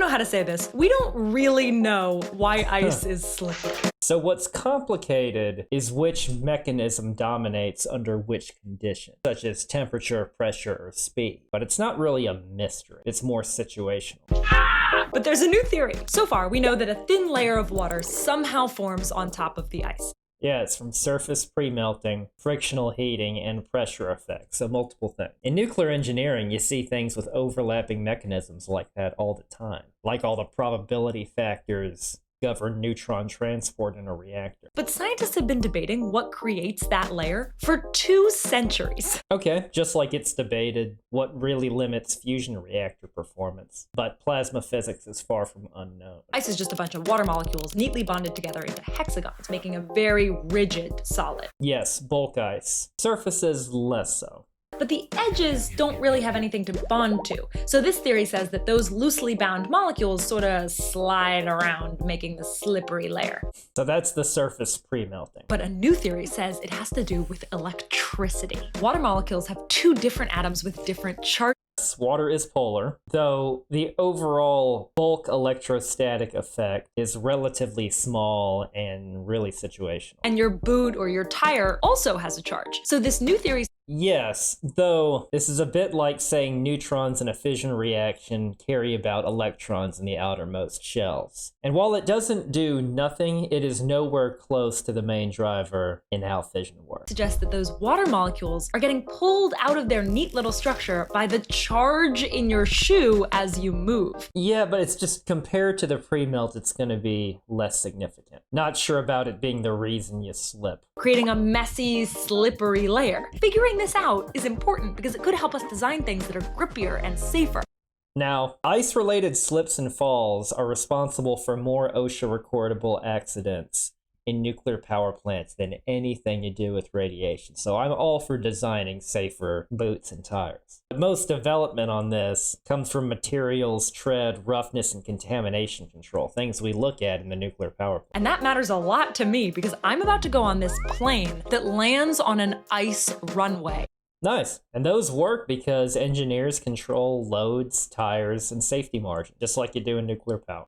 know how to say this. We don't really know why ice is slippery. So what's complicated is which mechanism dominates under which condition, such as temperature, pressure, or speed. But it's not really a mystery. It's more situational. But there's a new theory. So far, we know that a thin layer of water somehow forms on top of the ice. Yeah, it's from surface pre-melting, frictional heating, and pressure effects, so multiple things. In nuclear engineering, you see things with overlapping mechanisms like that all the time, like all the probability factors govern neutron transport in a reactor. But scientists have been debating what creates that layer for 2 centuries. Okay, just like it's debated what really limits fusion reactor performance, but plasma physics is far from unknown. Ice is just a bunch of water molecules neatly bonded together into hexagons, making a very rigid solid. Yes, bulk ice. Surfaces less so. But the edges don't really have anything to bond to. So this theory says that those loosely bound molecules sort of slide around, making the slippery layer. So that's the surface pre-melting. But a new theory says it has to do with electricity. Water molecules have 2 different atoms with different charges. Water is polar, though the overall bulk electrostatic effect is relatively small and really situational. And your boot or your tire also has a charge. So this new theory... Yes, though this is a bit like saying neutrons in a fission reaction carry about electrons in the outermost shells. And while it doesn't do nothing, it is nowhere close to the main driver in how fission works. Suggests that those water molecules are getting pulled out of their neat little structure by the charge in your shoe as you move. Yeah, but it's just compared to the pre-melt, it's going to be less significant. Not sure about it being the reason you slip. Creating a messy, slippery layer. Figuring this out is important because it could help us design things that are grippier and safer. Now, ice-related slips and falls are responsible for more OSHA-recordable accidents in nuclear power plants than anything you do with radiation. So I'm all for designing safer boots and tires. But most development on this comes from materials, tread, roughness, and contamination control, things we look at in the nuclear power plant. And that matters a lot to me because I'm about to go on this plane that lands on an ice runway. Nice. And those work because engineers control loads, tires, and safety margin, just like you do in nuclear power.